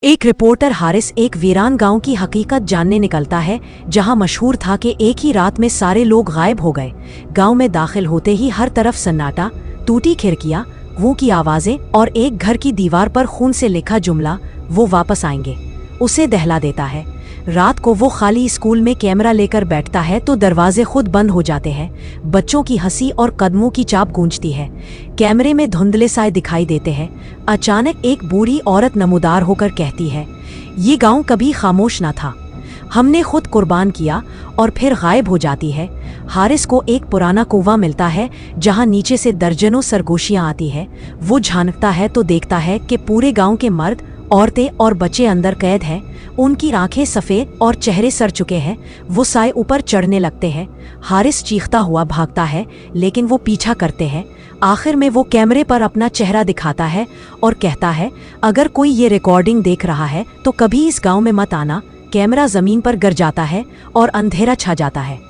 एक रिपोर्टर हारिस एक वीरान गांव की हकीकत जानने निकलता है, जहां मशहूर था कि एक ही रात में सारे लोग गायब हो गए। गांव में दाखिल होते ही हर तरफ सन्नाटा, टूटी खिड़कियां, वो की आवाजें और एक घर की दीवार पर खून से लिखा जुमला, वो वापस आएंगे, उसे दहला देता है। रात को वो खाली स्कूल में कैमरा लेकर बैठता है तो दरवाजे खुद बंद हो जाते हैं। बच्चों की हंसी और कदमों की चाप गूंजती है। कैमरे में धुंधले साए दिखाई देते हैं। अचानक एक बूढ़ी औरत नमूदार होकर कहती है, ये गांव कभी खामोश न था, हमने खुद कुर्बान किया, और फिर गायब हो जाती है। हारिस को एक पुराना कुआं मिलता है जहां नीचे से दर्जनों सरगोशियां आती है। वो झांकता है तो देखता है कि पूरे गांव के मर्द, औरतें और बच्चे अंदर कैद हैं। उनकी आंखें सफ़ेद और चेहरे सड़ चुके हैं। वो साए ऊपर चढ़ने लगते हैं। हारिस चीखता हुआ भागता है, लेकिन वो पीछा करते हैं। आखिर में वो कैमरे पर अपना चेहरा दिखाता है और कहता है, अगर कोई ये रिकॉर्डिंग देख रहा है तो कभी इस गांव में मत आना। कैमरा ज़मीन पर गिर जाता है और अंधेरा छा जाता है।